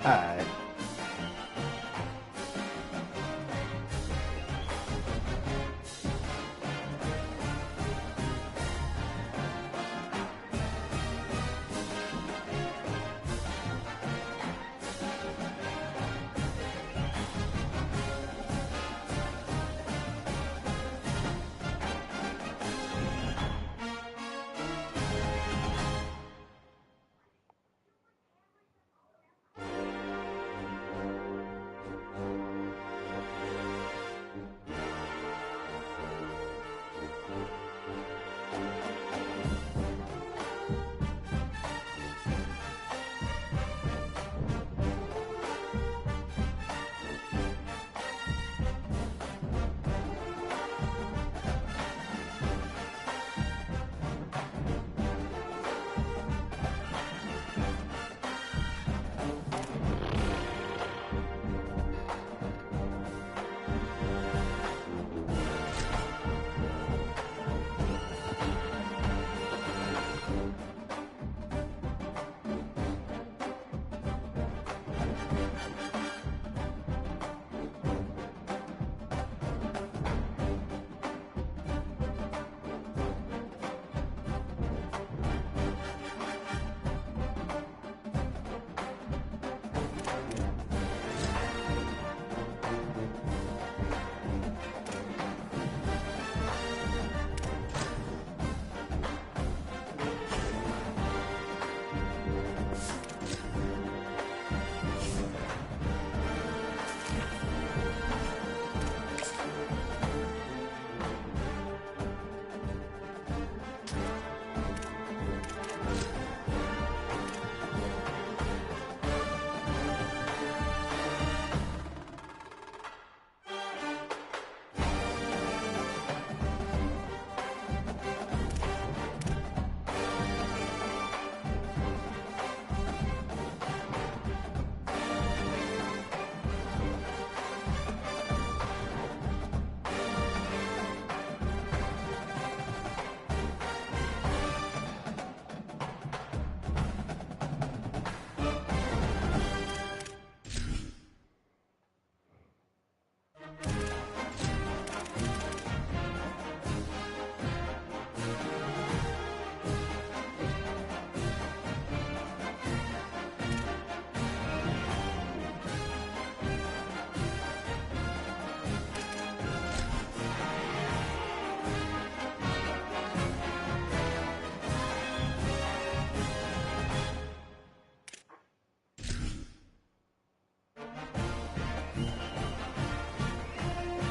All right.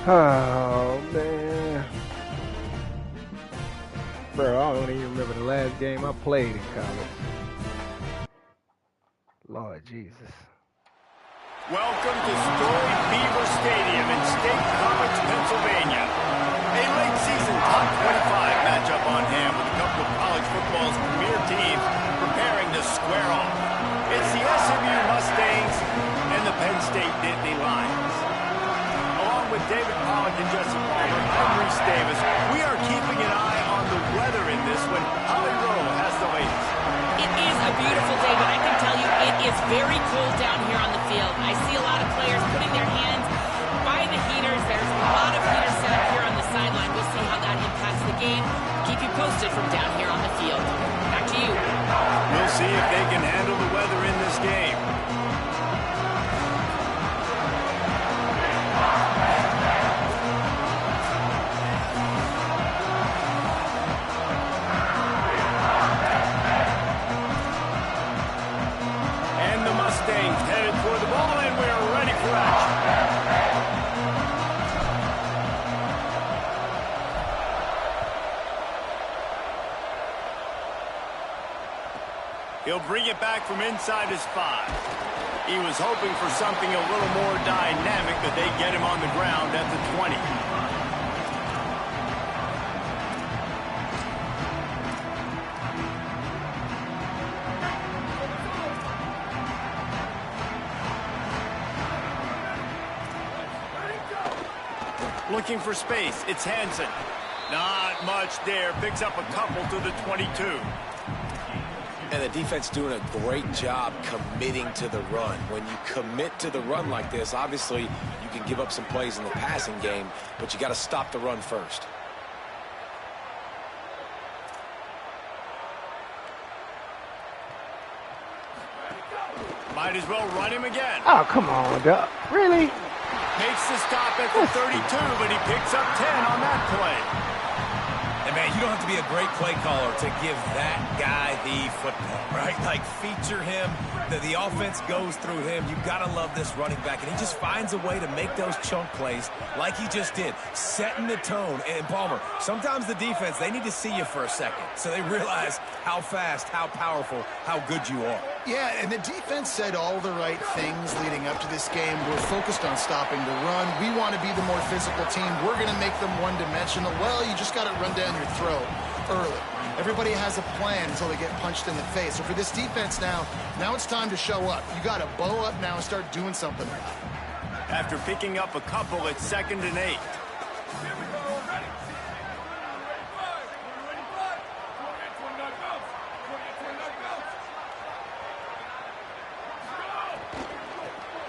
Oh, man. Bro, I don't even remember the last game I played in college. Lord Jesus. Welcome to storied Beaver Stadium in State College, Pennsylvania. A late season top 25 matchup on hand with a couple of college football's premier teams preparing to square off. It's the SMU Mustangs and the Penn State Nittany Lions. Along with David Pollack and Jesse Palmer, I'm Reese Davis. We are keeping an eye on the weather in this one. Holly Rowe has the latest. It is a beautiful day, but I can tell you it is very cold down here on the field. I see a lot of players putting their hands by the heaters. There's a lot of heaters set up here on the sideline. We'll see how that impacts the game. Keep you posted from down here on the field. Back to you. We'll see if they can handle the weather in this game. Headed for the ball, and we're ready for action. He'll bring it back from inside his 5. He was hoping for something a little more dynamic, but they get him on the ground at the 20. Looking for space, it's Hansen. Not much there, picks up a couple to the 22. And the defense doing a great job committing to the run. When you commit to the run like this, obviously you can give up some plays in the passing game, but you got to stop the run first. Might as well run him again. Oh, come on, Doug. Really? Makes the stop at the 32, but he picks up 10 on that play. And, man, you don't have to be a great play caller to give that guy the football, right? Like, feature him. The offense goes through him. You've got to love this running back. And he just finds a way to make those chunk plays like he just did, setting the tone. And, Palmer, sometimes the defense, they need to see you for a second so they realize how fast, how powerful, how good you are. Yeah, and the defense said all the right things leading up to this game. We're focused on stopping the run. We want to be the more physical team. We're going to make them one-dimensional. Well, you just got to run down your throat early. Everybody has a plan until they get punched in the face. So for this defense now it's time to show up. You got to bow up now and start doing something about it. After picking up a couple, it's 2nd and 8.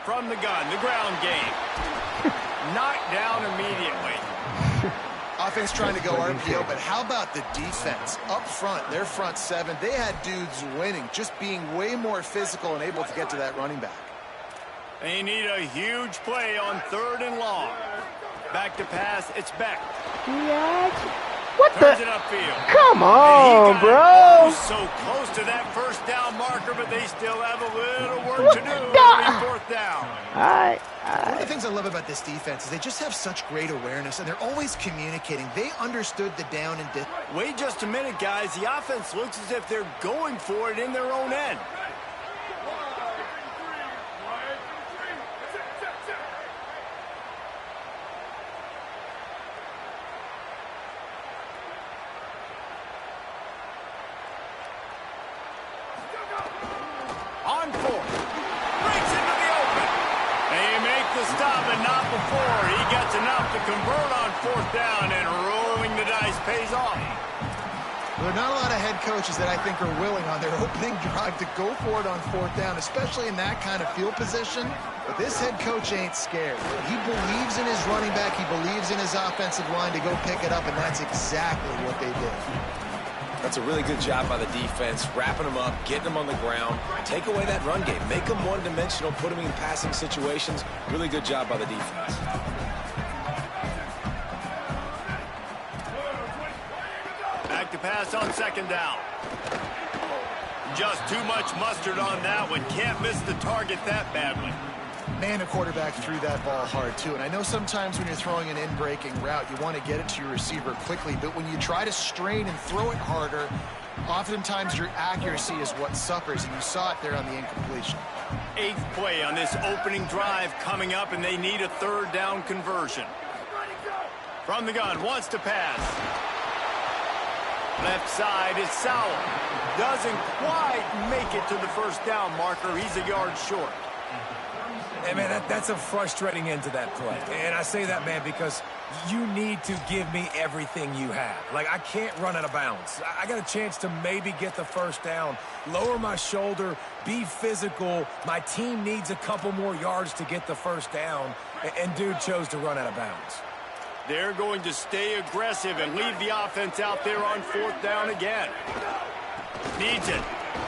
From the gun, the ground game. Knocked down immediately. Offense trying to go RPO, but how about the defense? Up front, their front seven, they had dudes winning, just being way more physical and able to get to that running back. They need a huge play on 3rd and long. Back to pass, it's Beck. What Turns the? it upfield. Come on, bro. So close to that first down marker, but they still have a little work to do on 4th down. All right. One of the things I love about this defense is they just have such great awareness, and they're always communicating. They understood the down and distance. Wait just a minute, guys. The offense looks as if they're going for it in their own end. On 4th. Breaks into the open. They make the stop, and not before. He gets enough to convert on 4th down, and rolling the dice pays off. There are not a lot of head coaches that I think are willing on their opening drive to go for it on 4th down, especially in that kind of field position. But this head coach ain't scared. He believes in his running back. He believes in his offensive line to go pick it up, and that's exactly what they did. That's a really good job by the defense, wrapping them up, getting them on the ground, take away that run game, make them one-dimensional, put them in passing situations. Really good job by the defense. Back to pass on 2nd down. Just too much mustard on that one. Can't miss the target that badly. Man, a quarterback threw that ball hard, too. And I know sometimes when you're throwing an in-breaking route, you want to get it to your receiver quickly. But when you try to strain and throw it harder, oftentimes your accuracy is what suffers. And you saw it there on the incompletion. 8th play on this opening drive coming up, and they need a 3rd down conversion. From the gun, wants to pass. Left side is Sowell. Doesn't quite make it to the 1st down marker. He's a yard short. Hey, man, that's a frustrating end to that play. And I say that, man, because you need to give me everything you have. Like, I can't run out of bounds. I got a chance to maybe get the 1st down, lower my shoulder, be physical. My team needs a couple more yards to get the 1st down, and dude chose to run out of bounds. They're going to stay aggressive and leave the offense out there on 4th down again. Needs it.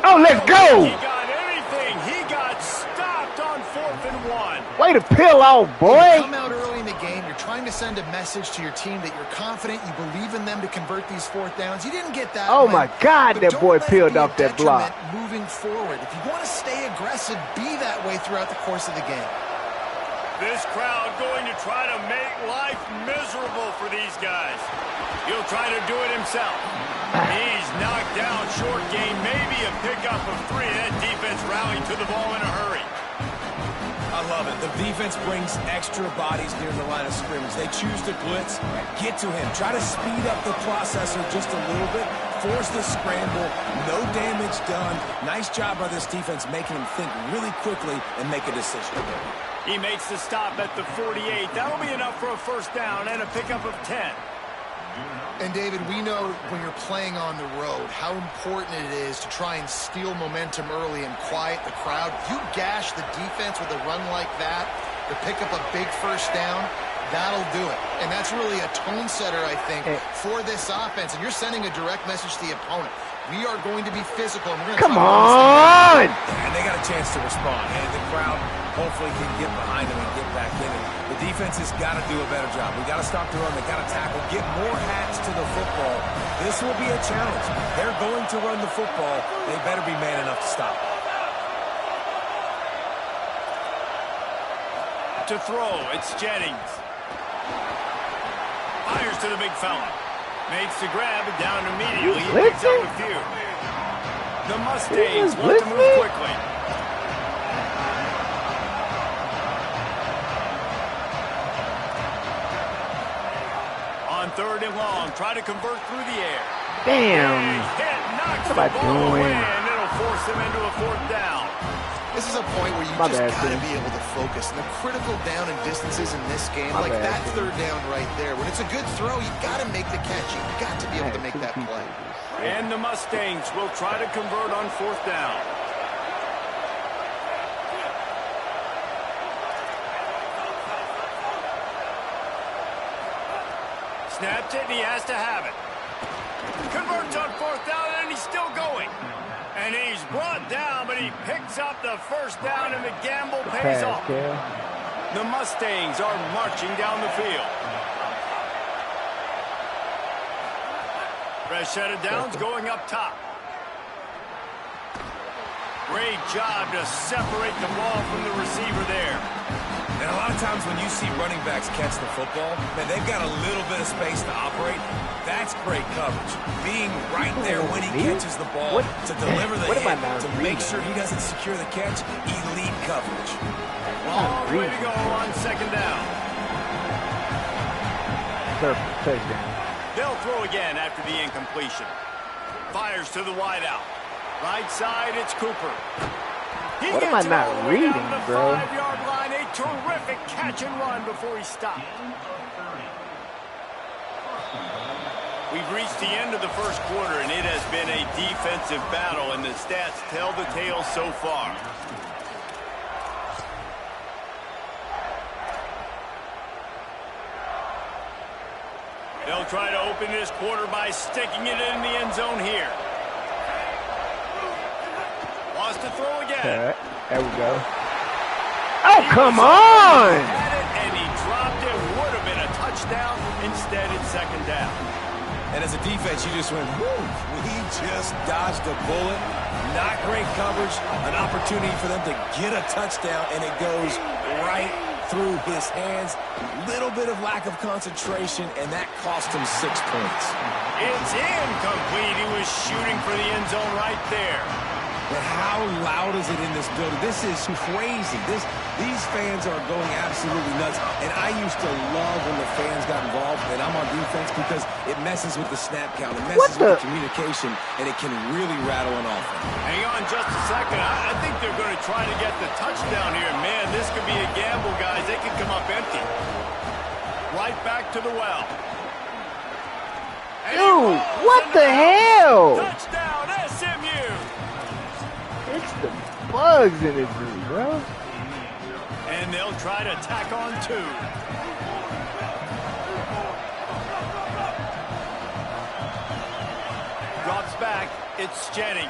Oh, let's go. He got anything. He got stopped on 4th and 1. Way to peel off, boy. You come out early in the game, you're trying to send a message to your team that you're confident, you believe in them to convert these 4th downs. You didn't get that. Oh, my God, that boy peeled off that block. Moving forward, if you want to stay aggressive, be that way throughout the course of the game. This crowd going to try to make life miserable for these guys. He'll try to do it himself. He's knocked down, short game, maybe a pickup of 3. That defense rallying to the ball in a hurry. I love it. The defense brings extra bodies near the line of scrimmage. They choose to blitz, get to him, try to speed up the processor just a little bit, force the scramble, no damage done. Nice job by this defense making him think really quickly and make a decision. He makes the stop at the 48. That'll be enough for a 1st down and a pickup of 10. And, David, we know when you're playing on the road how important it is to try and steal momentum early and quiet the crowd. You gash the defense with a run like that to pick up a big first down, that'll do it. And that's really a tone setter, I think, for this offense. And you're sending a direct message to the opponent. We are going to be physical. And we're going to come on! And they got a chance to respond. And the crowd hopefully can get behind them and get back in it. The defense has got to do a better job. We got to stop the run. They got to tackle, get more hats to the football. This will be a challenge. They're going to run the football. They better be man enough to stop. To throw, it's Jennings. Fires to the big fella. Makes the grab and down immediately. He picks up a few. The Mustangs want to move quickly. On 3rd and long, try to convert through the air. Damn. Knocks What am I the ball away, doing? and it'll force them into a 4th down. This is a point where you just got to be able to focus. And the critical down and distances in this game, like that 3rd down right there. When it's a good throw, you got to make the catch. You've got to be able to make that play. And the Mustangs will try to convert on 4th down. Snaps it, and he has to have it. Converts on 4th down, and he's still going. And he's brought down, but he picks up the 1st down, and the gamble pays off. The Mustangs are marching down the field. Fresh set of downs going up top. Great job to separate the ball from the receiver there. And a lot of times when you see running backs catch the football, man, they've got a little bit of space to operate. That's great coverage. Being right there when he catches the ball to deliver the hit, to make sure he doesn't secure the catch, elite coverage. Long way to go on 2nd down. Perfect touchdown. They'll throw again after the incompletion. Fires to the wideout. Right side, it's Cooper. What am I not reading, bro? 5-yard line, a terrific catch and run before he stopped. We've reached the end of the 1st quarter, and it has been a defensive battle, and the stats tell the tale so far. They'll try to open this quarter by sticking it in the end zone here. Wants to throw again. There we go. Oh, come on! And he dropped it. Would have been a touchdown. Instead, it's 2nd down. And as a defense, you just went, whoo, we just dodged a bullet. Not great coverage. An opportunity for them to get a touchdown, and it goes right through his hands. Little bit of lack of concentration, and that cost him 6 points. It's incomplete. He was shooting for the end zone right there. But how loud is it in this building? This is crazy. These fans are going absolutely nuts. And I used to love when the fans got involved, and I'm on defense because it messes with the snap count. It messes with the communication, and it can really rattle an offense. Hang on just a second. I think they're going to try to get the touchdown here. Man, this could be a gamble, guys. They could come up empty. Right back to the well. Dude, what the hell? Touchdown, SMU. It's the bugs in this dude, bro. And they'll try to tack on 2. Drops back. It's Jennings.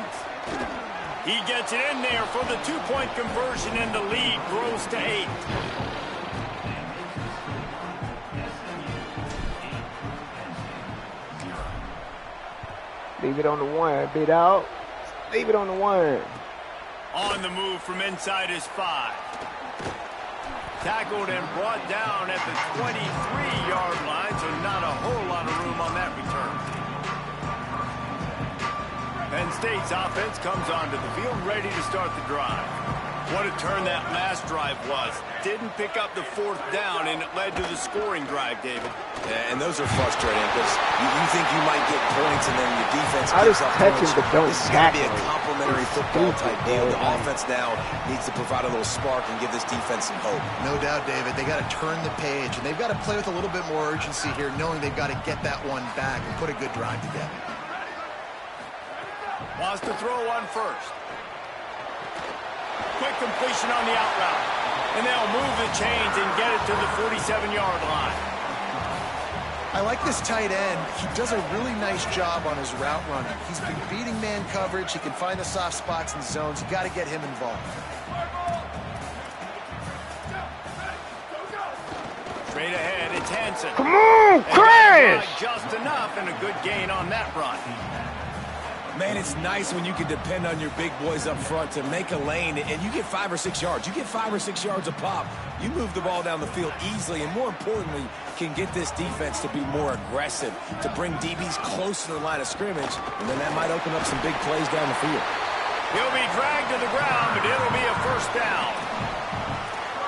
He gets it in there for the 2-point conversion, and the lead grows to 8. Leave it on the 1, bit out. Leave it on the 1. On the move from inside his 5. Tackled and brought down at the 23-yard line, so not a whole lot of room on that return. Penn State's offense comes onto the field ready to start the drive. What a turn that last drive was. Didn't pick up the fourth down, and it led to the scoring drive, David. Yeah, and those are frustrating because you think you might get points, and then your defense I gives just up catch points. him, but don't This is going to be a tackle. complimentary football type deal. The offense now needs to provide a little spark and give this defense some hope. No doubt, David. They got to turn the page, and they've got to play with a little bit more urgency here, knowing they've got to get that one back and put a good drive together. Wants to throw one first. Quick completion on the out route. And they'll move the chains and get it to the 47-yard line. I like this tight end. He does a really nice job on his route running. He's been beating man coverage. He can find the soft spots and zones. You got to get him involved. Straight ahead, it's Hansen. Come on, Chris! Just enough and a good gain on that run. Man, it's nice when you can depend on your big boys up front to make a lane, and you get 5 or 6 yards. You get 5 or 6 yards a pop. You move the ball down the field easily, and more importantly, can get this defense to be more aggressive, to bring DBs close to the line of scrimmage, and then that might open up some big plays down the field. He'll be dragged to the ground, but it'll be a first down.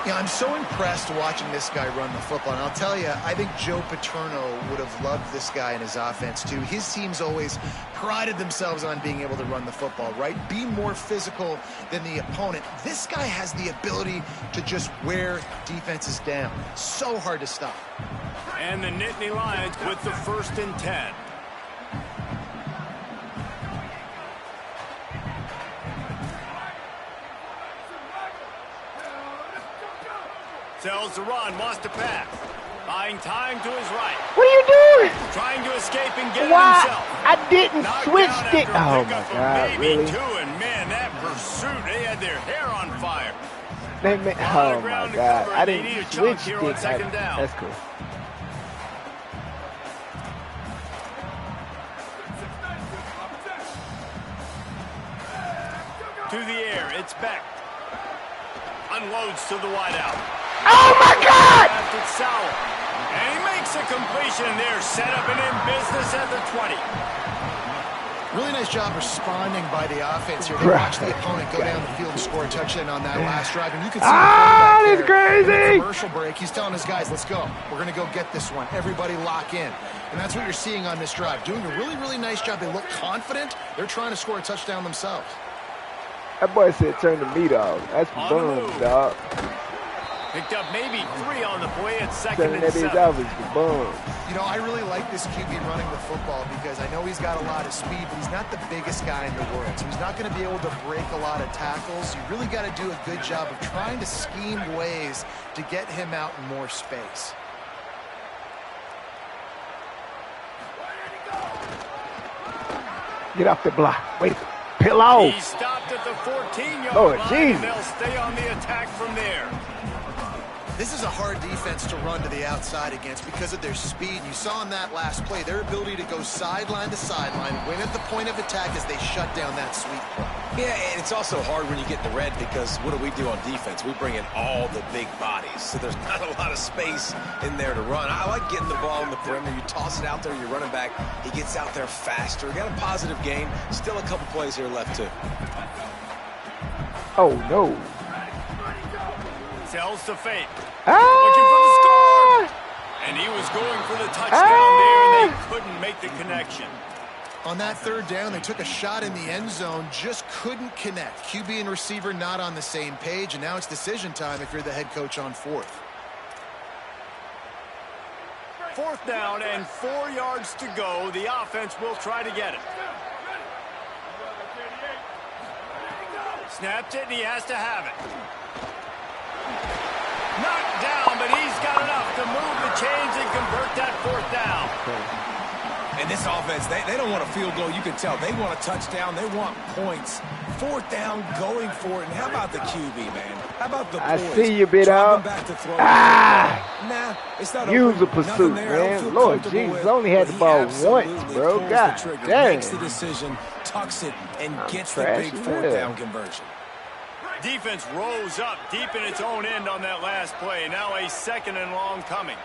Yeah, I'm so impressed watching this guy run the football. And I'll tell you, I think Joe Paterno would have loved this guy in his offense, too. His teams always prided themselves on being able to run the football, right? Be more physical than the opponent. This guy has the ability to just wear defenses down. So hard to stop. And the Nittany Lions with the 1st and 10. Tells the run, wants to pass. Buying time to his right. What are you doing? Trying to escape and get Why? it himself. I didn't Knocked switch down it. after a Oh, pickup my of God, maybe really? 2, and man, that pursuit, they had their hair on fire. Oh, Lot of my ground to God. cover, I they need didn't a chunk switch here on it. 2nd down. That's cool. To the air, it's Beck. Unloads to the wideout. Oh, my God! After Sauer. And he makes a completion there, set up and in business at the 20. Really nice job responding by the offense here. They watched the opponent go down the field and score a touchdown on that last drive. And you can see that's the quarterback there in crazy! the commercial break. He's telling his guys, let's go. We're going to go get this one. Everybody lock in. And that's what you're seeing on this drive. Doing a really, really nice job. They look confident. They're trying to score a touchdown themselves. That boy said turn the meat off. That's On the bums, move. dog. Picked up maybe 3 on the play at 2nd Turning and that bitch 7. off is the bums. You know, I really like this QB running the football because I know he's got a lot of speed, but he's not the biggest guy in the world. So he's not going to be able to break a lot of tackles. You really got to do a good job of trying to scheme ways to get him out in more space. Get off the block. Wait. Peel off. He stopped at the 14-yard Oh, line, Jesus. and they'll stay on the attack from there. This is a hard defense to run to the outside against because of their speed. You saw in that last play, their ability to go sideline to sideline, win at the point of attack as they shut down that sweep play. Yeah, and it's also hard when you get in the red because what do we do on defense? We bring in all the big bodies, so there's not a lot of space in there to run. I like getting the ball in the perimeter. You toss it out there, you're running back. He gets out there faster. Got a positive gain. Still a couple plays here left, too. Oh, no. Tells to fake. Ah! Looking for the score. And he was going for the touchdown there, and they couldn't make the connection. On that 3rd down, they took a shot in the end zone, just couldn't connect. QB and receiver not on the same page, and now it's decision time if you're the head coach on 4th. 4th down and 4 yards to go. The offense will try to get it. Snapped it, and he has to have it. Knocked down, but he's got enough to move the chains and convert that 4th down. And this offense, they don't want a field goal. You can tell. They want a touchdown. They want points. 4th down, going for it. And how about the QB, man? How about the I boys? see you, bit Driving out. back to throw. Ah! Nah, it's not Use open. the pursuit, Nothing there. I don't man. feel Lord comfortable Jesus, with, only had but the he ball absolutely once, bro. pulls God the trigger, dang. makes the decision, tucks it, and gets the trash big as 4th hell. down conversion. Defense rose up deep in its own end on that last play. Now a 2nd and long coming.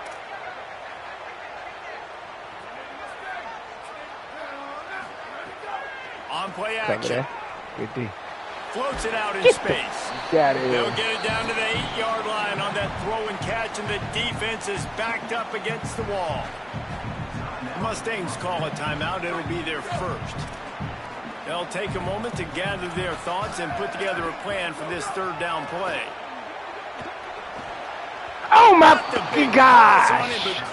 On play Cover action. that. Good D. Floats it out in Get space. Got it. They'll get it down to the 8-yard line on that throw and catch, and the defense is backed up against the wall. Mustangs call a timeout. It'll be their first. They'll take a moment to gather their thoughts and put together a plan for this third down play. Oh my But gosh!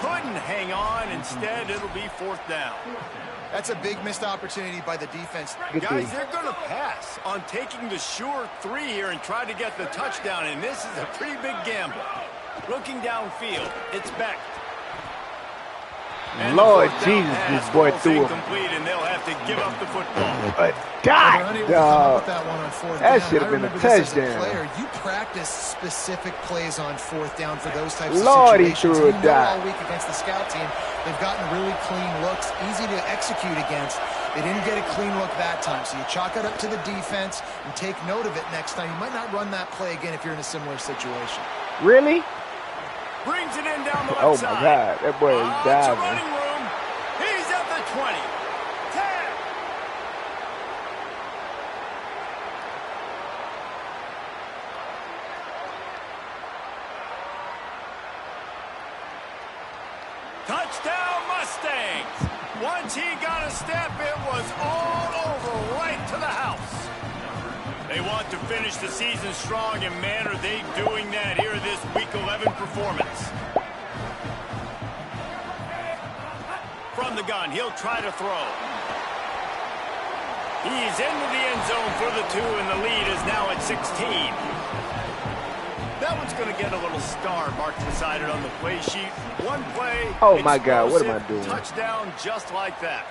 couldn't hang on. Instead, it'll be fourth down. That's a big missed opportunity by the defense. Guys, they're going to pass on taking the sure 3 here and try to get the touchdown, and this is a pretty big gamble. Looking downfield, it's Beck. And Lord the fourth down Jesus, pass this boy falls threw him. incomplete, and they'll have to give up the football. But They're God, unable to come up dog. with that one on fourth That down. should have I been a remember this as touchdown. player, you practice specific plays on fourth down for those types Lord, of he situations. threw a You know dot. all week against the scout team, they've gotten really clean looks, easy to execute against. They didn't get a clean look that time, so you chalk it up to the defense and take note of it next time. You might not run that play again if you're in a similar situation. Really? Brings it in down the left Oh side. my God, that boy is It's a diving. running room. He's at the 20. 10. Touchdown Mustangs. Once he got a step, it was all over right to the house. They want to finish the season strong, and man, are they doing that here this Week 11 performance. From the gun, he'll try to throw. He's into the end zone for the 2, and the lead is now at 16. That one's going to get a little star marked beside it on the play sheet. One play. Oh my God, what am I explosive, doing? Touchdown just like that.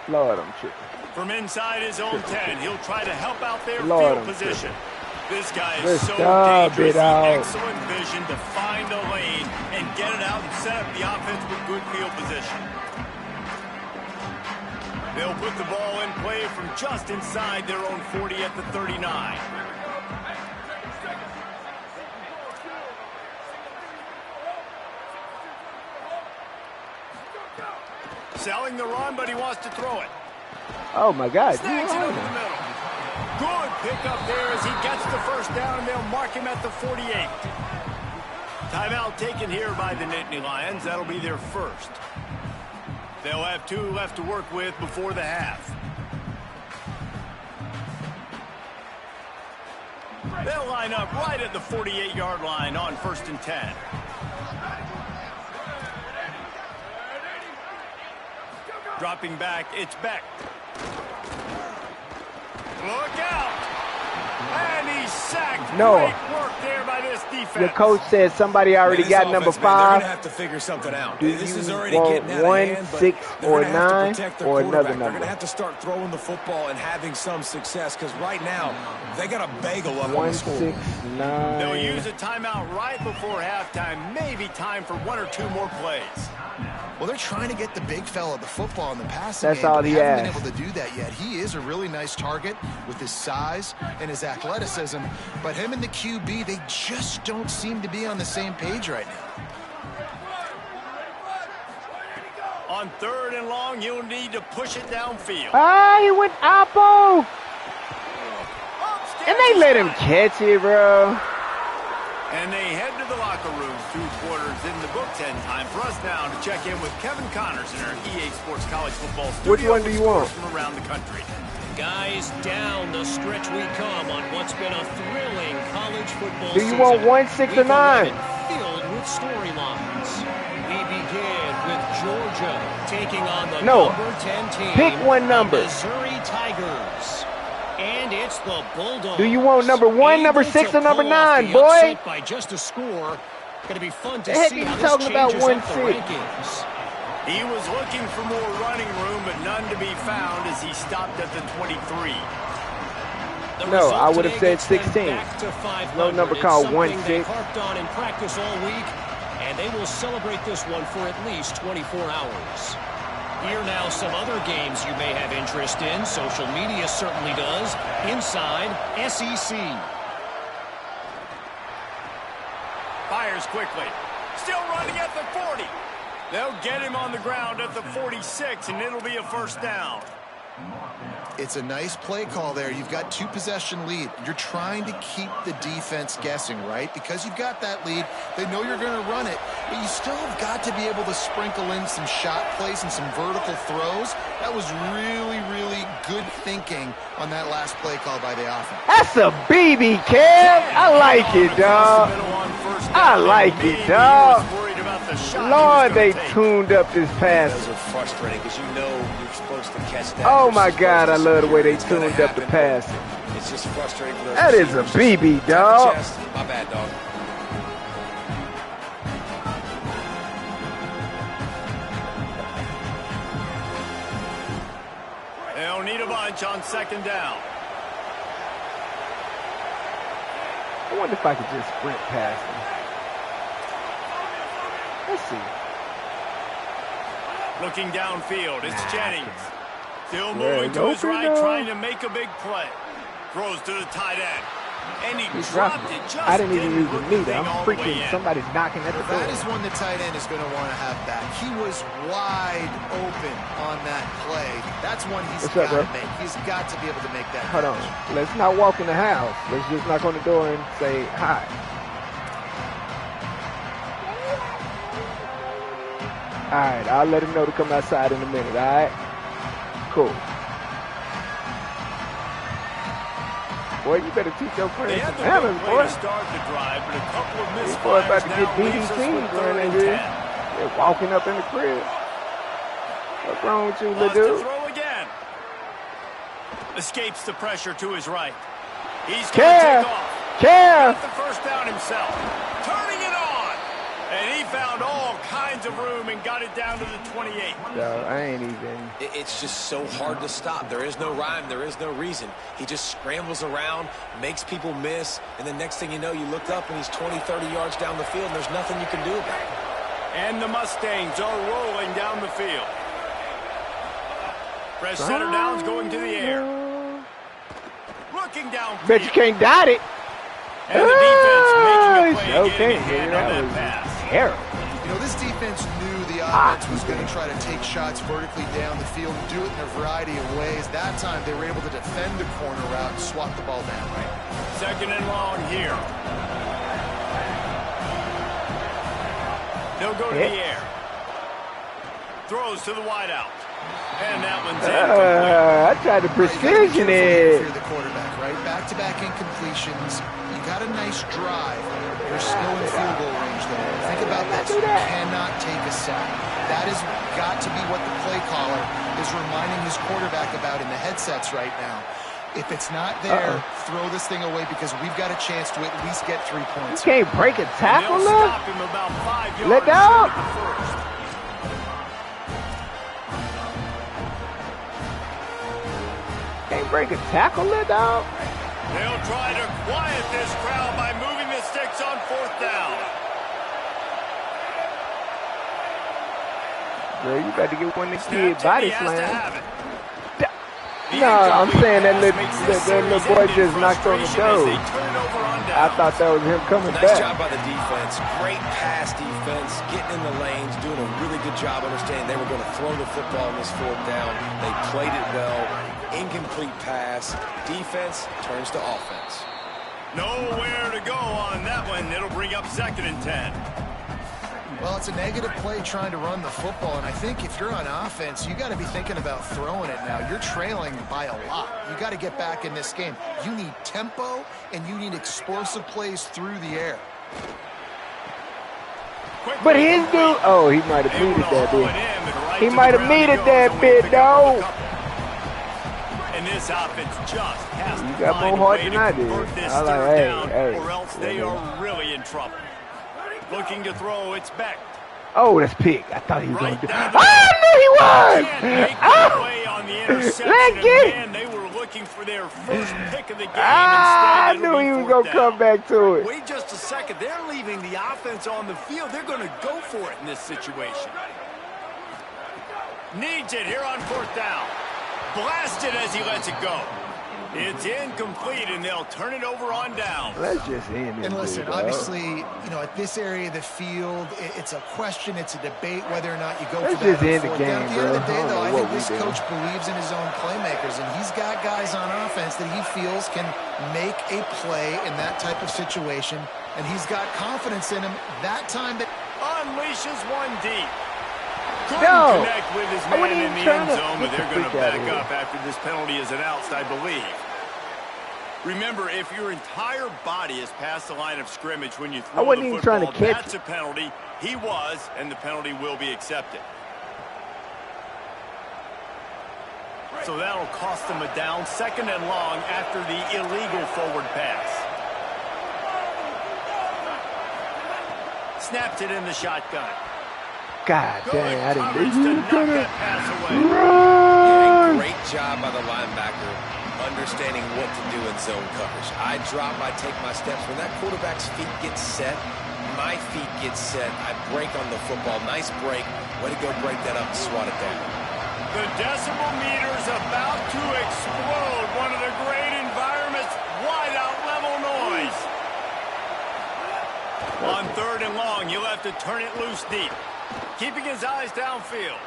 Lord, I'm tripping. From inside his own 10, he'll try to help out their Lord, field I'm position. This guy is Let's so stop dangerous. it out. Excellent vision to find a lane and get it out and set up the offense with good field position. They'll put the ball in play from just inside their own 40 at the 39. Selling the run, but he wants to throw it. Oh my God, you Snags it are. over the middle. Good pickup there as he gets the first down, and they'll mark him at the 48. Timeout taken here by the Nittany Lions. That'll be their first. They'll have 2 left to work with before the half. They'll line up right at the 48-yard line on 1st and 10. Dropping back, it's Beck. Look out! And he's sacked. No. Great work there by this defense. Your coach said somebody already Man, got this number offense, man, they're 5. gonna have to figure something out. Do This you is already want getting out 1, of hand, but 6, they're or gonna have to 9, protect their or quarterback. another They're number? gonna have to start throwing the football and having some success, because right now they got a bagel up on 1, the 6, scoreboard. 9. They'll use a timeout right before halftime. Maybe time for 1 or 2 more plays. Well, they're trying to get the big fella the football in the passing That's game, all but they he haven't asked. been able to do that yet. He is a really nice target with his size and his athleticism, but him and the QB, they just don't seem to be on the same page right now. On 3rd and long, you'll need to push it downfield. Ah, he went oppo. And they let him catch it, bro. And they head to the locker room. 2 quarters in the books, and time for us now to check in with Kevin Connors in our EA Sports College Football studio. Which one do with you want? scores from around the country? Guys, down the stretch we come on what's been a thrilling college football Do you season. want 1, 6, or Week 9? 11 filled with storylines. We begin with Georgia taking on the No. number 10 team. Pick one number. the Missouri Tigers. And it's the Bulldogs. Do you want number 1, Able number to 6, or number pull off 9, the boy? upset by just a score. Going to be fun to The heck see are how you this talking about changes up 1, the 6? rankings. He was looking for more running room, but none to be found as he stopped at the 23. The No, result I would have today said gets them 16. back to 500. No number It's called something 1, they've 6. harped on in practice all week, and they will celebrate this one for at least 24 hours. Here now some other games you may have interest in. Social media certainly does. Inside SEC. Fires quickly. Still running at the 40. They'll get him on the ground at the 46, and it'll be a first down. It's a nice play call there. You've got 2-possession lead. You're trying to keep the defense guessing, right? Because you've got that lead, they know you're going to run it, but you still have got to be able to sprinkle in some shot plays and some vertical throws. That was really, really good thinking on that last play call by the offense. That's a BB, Kev. I like it, dog. I like it, dog. Lord, they tuned up this pass. Those are frustrating because you know you're supposed to catch that. Oh, my God, I love the way they tuned up the pass. It's just frustrating for those That is a BB, dog. My bad, dog. They'll need a bunch on second down. I wonder if I could just sprint past him. Let's see. Looking downfield, it's Jennings. Still moving to his right, trying to make a big play. Throws to the tight end. And he dropped it just I didn't even use the meter. I'm all the way freaking in. somebody's knocking at the door. That is one the tight end is going to want to have back. He was wide open on that play. That's one he's got to make. He's got to be able to make that. Hold on. Let's not walk in the house. Let's just knock on the door and say hi. All right, I'll let him know to come outside in a minute, all right? Cool. Boy, you better teach your friends some manners, boy. Start the drive, but a couple of This boy about to get DDT running here. They're walking up in the crib. What's wrong with you, little dude? Throw again. Escapes the pressure to his right. He's going to take off. Got the first down himself. Turning it on. And he found all kinds of room and got it down to the 28. No, I ain't even. It's just so hard to stop. There is no rhyme. There is no reason. He just scrambles around, makes people miss, and the next thing you know, you look up and he's 20, 30 yards down the field, and there's nothing you can do about it. And the Mustangs are rolling down the field. Press center down's going to the air. Looking down. Bet you can't dot it. And the defense making a play okay, again that on that was pass. terrible. You know, this defense knew the offense was going to try to take shots vertically down the field and do it in a variety of ways. That time, they were able to defend the corner route and swat the ball down. Second and long here. They'll go to the air. Throws to the wideout. And that one's incomplete. I tried to precision it. The quarterback, right? Back-to-back incompletions. You got a nice drive. You're still in field goal range, though. Think about this. You cannot take a sack. That has got to be what the play caller is reminding his quarterback about in the headsets right now. If it's not there, throw this thing away because we've got a chance to at least get 3 points. You can't break a tackle, stop him about 5 yards. Let down. Can't break a tackle, let down. They'll try to quiet this crowd by moving the sticks on fourth down. Girl, you got to get one of the kid body slam. No, I'm saying that little boy just knocked on the door. I thought that was him coming back. Nice job by the defense. Great pass defense, getting in the lanes, doing a really good job understanding they were going to throw the football on this fourth down. They played it well. Incomplete pass. Defense turns to offense. Nowhere to go on that one. It'll bring up second and 10. Well, it's a negative play trying to run the football, and I think if you're on offense, you got to be thinking about throwing it now. You're trailing by a lot. You got to get back in this game. You need tempo, and you need explosive plays through the air. But his dude, oh, he might have needed that bit. He might have needed that bit, though. And this offense just has to you got more heart than I did. This I like, hey, or else they are really in trouble. Looking to throw, it's Beck. Oh, that's Pig. I thought he was going to do it. I knew he was! On the interception. Let's get it! Man, they were looking for their first pick of the game. I knew he was going to come back to it. Wait just a second. They're leaving the offense on the field. They're going to go for it in this situation. Needs it here on fourth down. Blasted as he lets it go. It's incomplete, and they'll turn it over on down. Let's just end it. And listen, obviously, at this area of the field, it's a question, it's a debate whether or not you go for that. Let's just end the game, At the end of the day, bro. though, I think this coach believes in his own playmakers, and he's got guys on offense that he feels can make a play in that type of situation, and he's got confidence in him that time that unleashes one deep. Couldn't connect with his man in the end zone, but they're going to back up after this penalty is announced, I believe. Remember, if your entire body is past the line of scrimmage when you throw the football, that's a penalty. He was, and the penalty will be accepted. So that'll cost them a down, 2nd and long after the illegal forward pass. Snapped it in the shotgun. God dang, I didn't know knock that pass away. Yeah, great job by the linebacker understanding what to do in zone coverage. I drop, I take my steps. When that quarterback's feet get set, my feet get set. I break on the football. Nice break. Way to go break that up and swat it down. The decibel meter's about to explode. One of the great environments, wide out level noise. On 3rd and long, you'll have to turn it loose deep. Keeping his eyes downfield.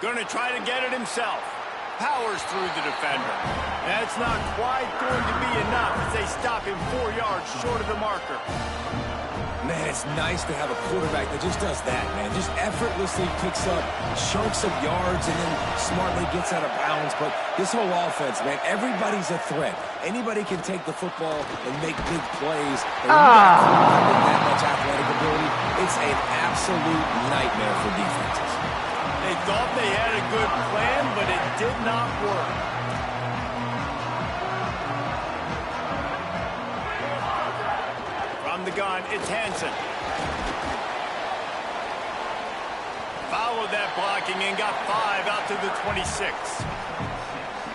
Going to try to get it himself. Powers through the defender. That's not quite going to be enough as they stop him 4 yards short of the marker. Man, it's nice to have a quarterback that just does that, man. Just effortlessly picks up chunks of yards and then smartly gets out of bounds. But this whole offense, man, everybody's a threat. Anybody can take the football and make big plays. And when you got a quarterback with that much athletic ability, it's an absolute nightmare for defenses. They thought they had a good plan, but it did not work. From the gun, it's Hansen. Followed that blocking and got 5 out to the 26.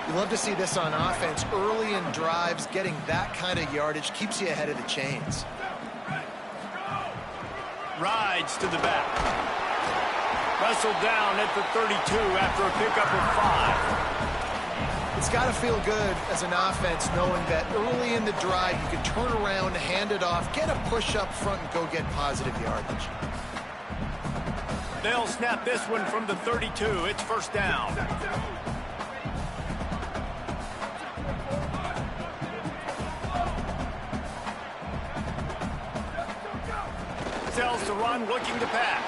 you love to see this on offense. Early in drives, getting that kind of yardage keeps you ahead of the chains. Rides to the back. Wrestled down at the 32 after a pickup of 5. It's got to feel good as an offense knowing that early in the drive you can turn around, hand it off, get a push up front, and go get positive yardage. They'll snap this one from the 32. It's 1st down. Sells to run, looking to pass.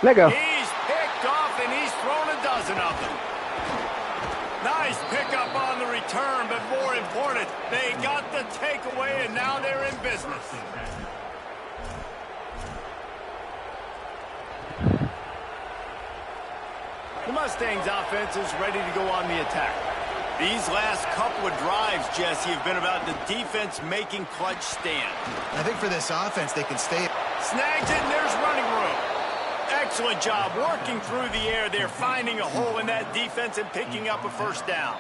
Let go. He's picked off, and he's thrown a dozen of them. Nice pickup on the return, but more important, they got the takeaway, and now they're in business. The Mustangs offense is ready to go on the attack. These last couple of drives, Jesse, have been about the defense making clutch stand. I think for this offense, they can stay. Snags it, and there's running room. Excellent job working through the air. They're finding a hole in that defense and picking up a 1st down.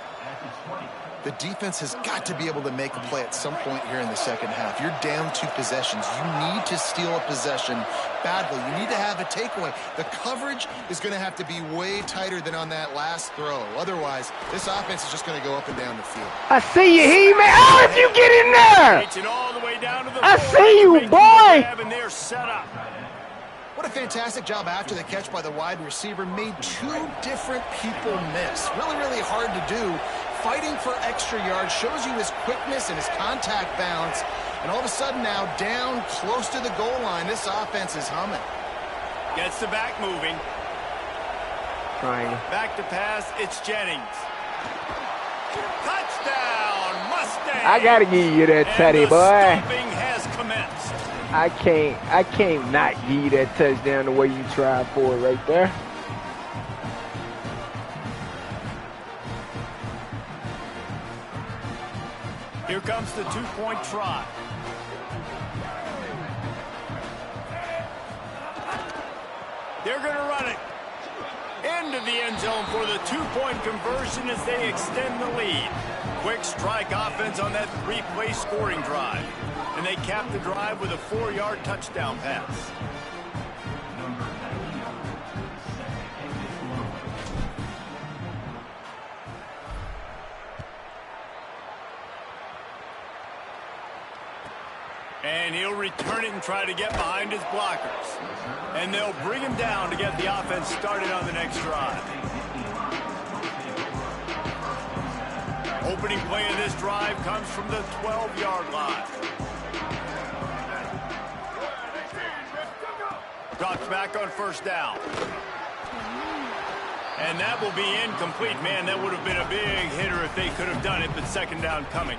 The defense has got to be able to make a play at some point here in the second half. You're down 2 possessions. You need to steal a possession badly. You need to have a takeaway. The coverage is going to have to be way tighter than on that last throw. Otherwise, this offense is just going to go up and down the field. I see you, He-Man. How did you get in there? Reaching all the way down to the I floor. see you, boy. And they're set up. What a fantastic job after the catch by the wide receiver. Made 2 different people miss. Really, really hard to do. Fighting for extra yards shows you his quickness and his contact balance. And all of a sudden now, down close to the goal line, this offense is humming. Gets the back moving. Triangle. Back to pass, it's Jennings. Touchdown, Mustang! I gotta give you that, Teddy boy. Stomping has commenced. I can't not give you that touchdown the way you tried for it right there. Here comes the 2-point try. They're going to run it into the end zone for the 2-point conversion as they extend the lead. Quick strike offense on that 3-play scoring drive. And they cap the drive with a 4-yard touchdown pass. And he'll return it and try to get behind his blockers. And they'll bring him down to get the offense started on the next drive. Opening play of this drive comes from the 12-yard line. Drops back on first down. And that will be incomplete. Man, that would have been a big hitter if they could have done it, but second down coming.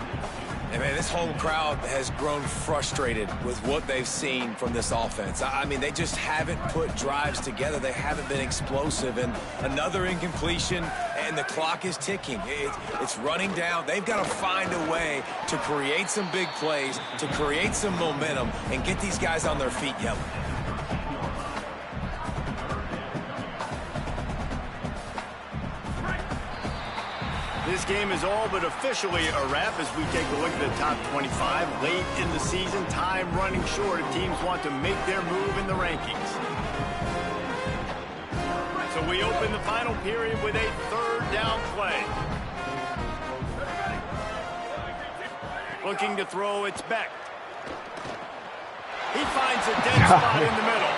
Hey, man, this whole crowd has grown frustrated with what they've seen from this offense. I mean, they just haven't put drives together. They haven't been explosive. And another incompletion, and the clock is ticking. It's running down. They've got to find a way to create some big plays, to create some momentum, and get these guys on their feet yelling. This game is all but officially a wrap as we take a look at the top 25. Late in the season, time running short if teams want to make their move in the rankings. So we open the final period with a third down play. Looking to throw, it's Beck. He finds a dead spot in the middle.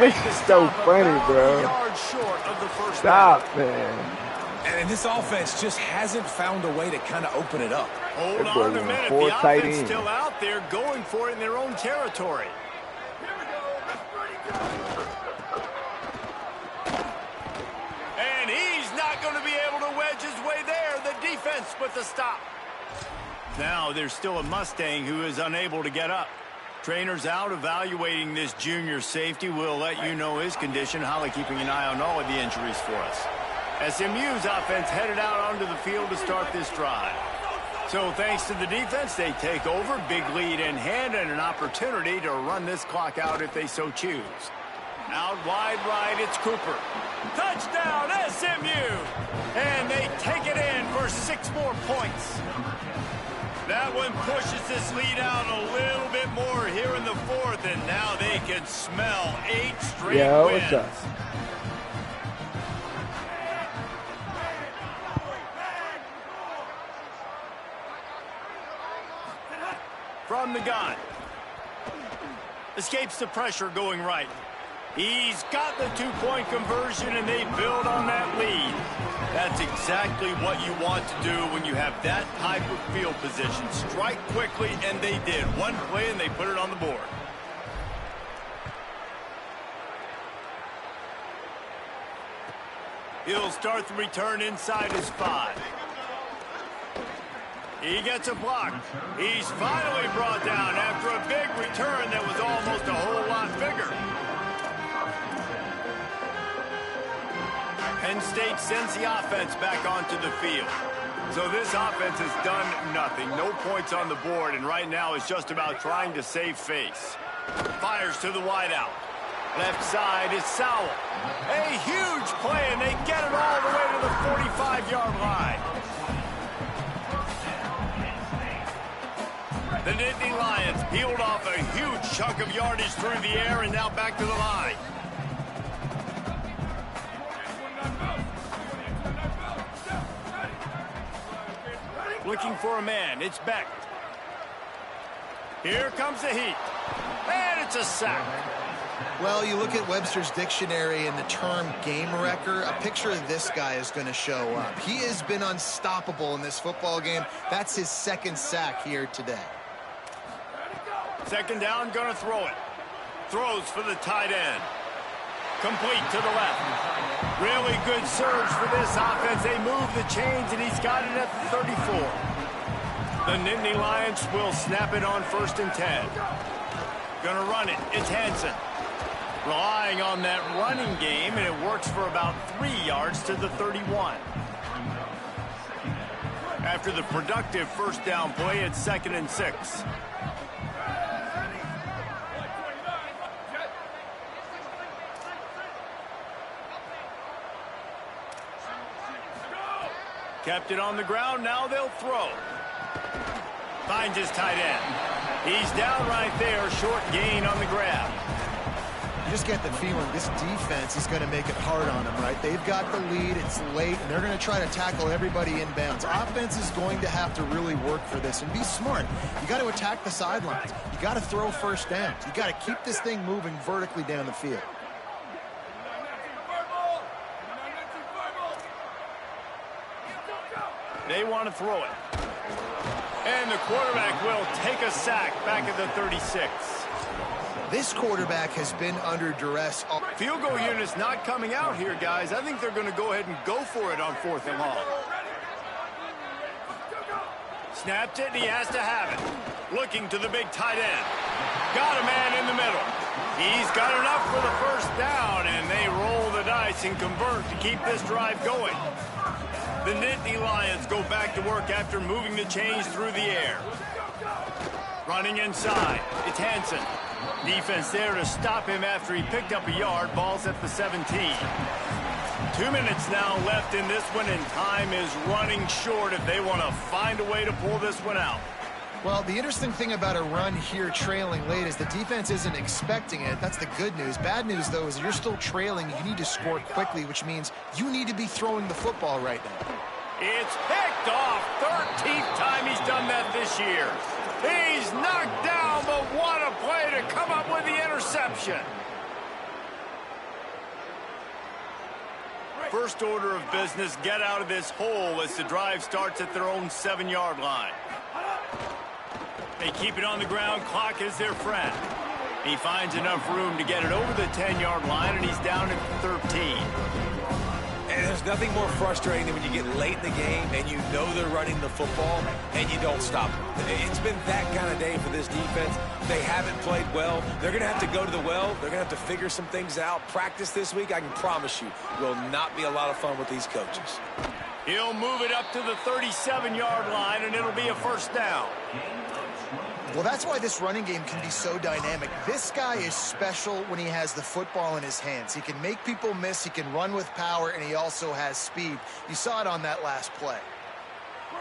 This is so funny, bro. Yards short of the first Stop, down. man. And this offense just hasn't found a way to kind of open it up. Hold on a minute. The offense still out there going for it in their own territory. And he's not going to be able to wedge his way there. The defense with the stop. Now there's still a Mustang who is unable to get up. Trainers out evaluating this junior safety. We'll let you know his condition. Holly keeping an eye on all of the injuries for us. SMU's offense headed out onto the field to start this drive. So thanks to the defense, they take over, big lead in hand, and an opportunity to run this clock out if they so choose. Out wide right, it's Cooper. Touchdown, SMU! And they take it in for 6 more points. That one pushes this lead out a little bit more here in the fourth, and now they can smell 8 straight wins. What's up? From the gun. Escapes the pressure going right. He's got the 2-point conversion, and they build on that lead. That's exactly what you want to do when you have that type of field position. Strike quickly, and they did. One play, and they put it on the board. He'll start the return inside his 5. He gets a block. He's finally brought down after a big return that was almost a whole lot bigger. Penn State sends the offense back onto the field. So this offense has done nothing. No points on the board, and right now it's just about trying to save face. Fires to the wideout. Left side is Sowell. A huge play, and they get it all the way to the 45-yard line. The Nittany Lions peeled off a huge chunk of yardage through the air and now back to the line. Looking for a man. It's Beck. Here comes the heat. And it's a sack. Well, you look at Webster's dictionary and the term game wrecker, a picture of this guy is going to show up. He has been unstoppable in this football game. That's his 2nd sack here today. Second down, gonna throw it. Throws for the tight end. Complete to the left. Really good surge for this offense. They move the chains, and he's got it at the 34. The Nittany Lions will snap it on 1st and 10. Gonna run it. It's Hansen. Relying on that running game, and it works for about 3 yards to the 31. After the productive first down play, it's 2nd and 6. Kept it on the ground, now they'll throw. Finds his tight end. He's down right there, short gain on the grab. just get the feeling this defense is going to make it hard on them, right? They've got the lead, it's late, and they're going to try to tackle everybody inbounds. Offense is going to have to really work for this and be smart. You got to attack the sidelines. You got to throw first downs. You got to keep this thing moving vertically down the field. They want to throw it. And the quarterback will take a sack back at the 36. This quarterback has been under duress. Field goal unit's not coming out here, guys. I think they're going to go ahead and go for it on 4th and long. Snapped it, and he has to have it. Looking to the big tight end. Got a man in the middle. He's got enough for the first down, and they roll the dice and convert to keep this drive going. The Nittany Lions go back to work after moving the chains through the air. Running inside, it's Hansen. Defense there to stop him after he picked up a yard. Ball's at the 17. 2 minutes now left in this one, and time is running short if they want to find a way to pull this one out. Well, the interesting thing about a run here trailing late is the defense isn't expecting it. That's the good news. Bad news, though, is you're still trailing. You need to score quickly, which means you need to be throwing the football right now. It's picked off. 13th time he's done that this year. He's knocked down, but what a play to come up with the interception. First order of business, get out of this hole as the drive starts at their own 7-yard line. They keep it on the ground. Clock is their friend. He finds enough room to get it over the 10-yard line, and he's down at 13. And there's nothing more frustrating than when you get late in the game and you know they're running the football and you don't stop them. It's been that kind of day for this defense. They haven't played well. They're going to have to go to the well. They're going to have to figure some things out. Practice this week, I can promise you, will not be a lot of fun with these coaches. He'll move it up to the 37-yard line, and it'll be a first down. Well, that's why this running game can be so dynamic. This guy is special when he has the football in his hands. He can make people miss, he can run with power, and he also has speed. You saw it on that last play.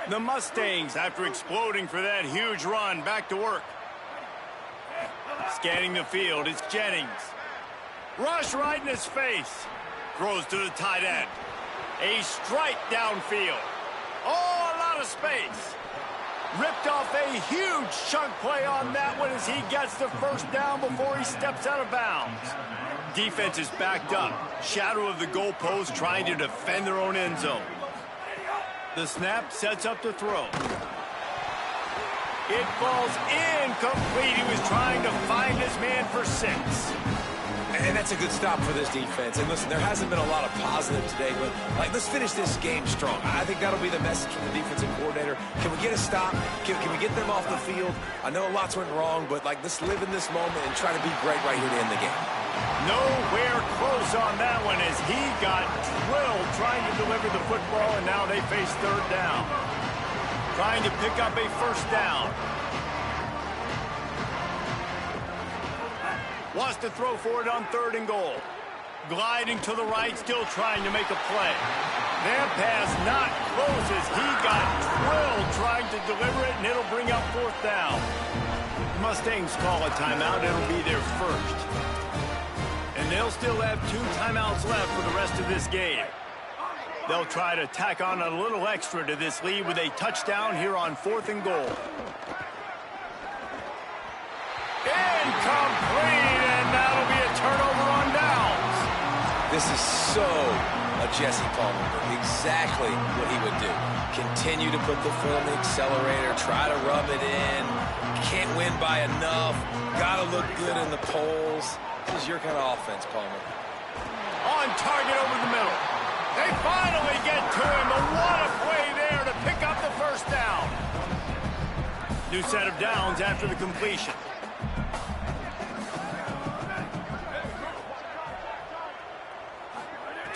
The Mustangs, after exploding for that huge run, back to work. Scanning the field, it's Jennings. Rush right in his face. Throws to the tight end. A strike downfield. Oh, a lot of space. Ripped off a huge chunk play on that one as he gets the first down before he steps out of bounds. Defense is backed up. Shadow of the goalpost trying to defend their own end zone. The snap sets up to throw. It falls incomplete. He was trying to find his man for 6. And that's a good stop for this defense. And listen, there hasn't been a lot of positive today, but let's finish this game strong. I think that'll be the message from the defensive coordinator. Can we get a stop? Can we get them off the field? I know lots went wrong, but let's live in this moment and try to be great right here to end the game. Nowhere close on that one as he got drilled trying to deliver the football, and now they face third down. Trying to pick up a first down. Wants to throw for it on 3rd and goal. Gliding to the right, still trying to make a play. That pass not close as he got drilled trying to deliver it, and it'll bring up 4th down. Mustangs call a timeout. It'll be their first. And they'll still have 2 timeouts left for the rest of this game. They'll try to tack on a little extra to this lead with a touchdown here on 4th and goal. Incomplete, and that'll be a turnover on downs. This is so a Jesse Palmer. Exactly what he would do. Continue to put the foot on the accelerator, try to rub it in. Can't win by enough. Got to look good in the polls. This is your kind of offense, Palmer. On target over the middle. They finally get to him, but what a play there to pick up the first down. New set of downs after the completion.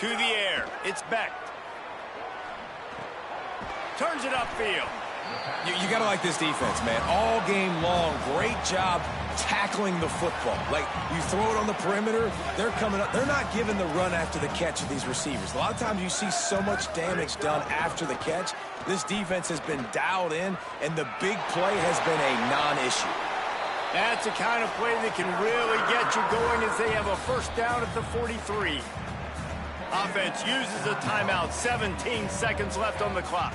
To the air, it's Beck. Turns it upfield. You got to like this defense, man. All game long, great job tackling the football. You throw it on the perimeter, they're coming up. They're not giving the run after the catch of these receivers. A lot of times you see so much damage done after the catch. This defense has been dialed in, and the big play has been a non-issue. That's the kind of play that can really get you going as they have a first down at the 43. Offense uses a timeout. 17 seconds left on the clock.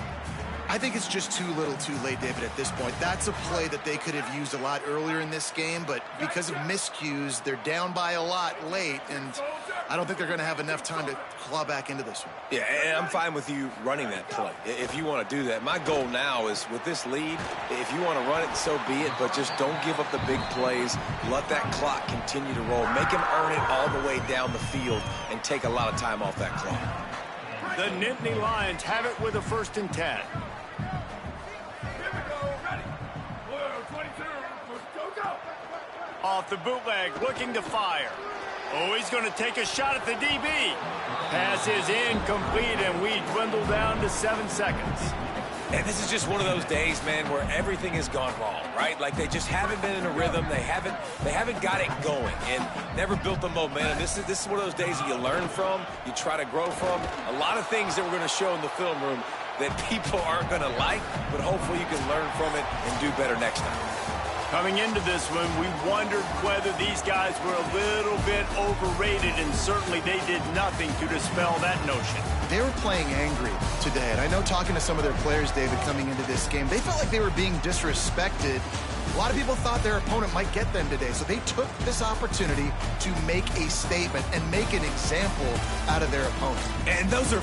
I think it's just too little too late, David, at this point. That's a play that they could have used a lot earlier in this game, but because of miscues, they're down by a lot late, and I don't think they're going to have enough time to claw back into this one. Yeah, and I'm fine with you running that play if you want to do that. My goal now is with this lead, if you want to run it, so be it, but just don't give up the big plays. Let that clock continue to roll. Make them earn it all the way down the field and take a lot of time off that clock. The Nittany Lions have it with a 1st and 10. Off the bootleg, looking to fire. Oh, he's going to take a shot at the DB. Pass is incomplete, and we dwindle down to 7 seconds. And this is just one of those days, man, where everything has gone wrong, right? Like they just haven't been in a rhythm. They haven't got it going and never built the momentum. This is one of those days that you learn from, you try to grow from. A lot of things that we're going to show in the film room that people aren't going to like, but hopefully you can learn from it and do better next time. Coming into this one, we wondered whether these guys were a little bit overrated, and certainly they did nothing to dispel that notion. They were playing angry today, and I know talking to some of their players, David, coming into this game, they felt like they were being disrespected. A lot of people thought their opponent might get them today, so they took this opportunity to make a statement and make an example out of their opponent. And those are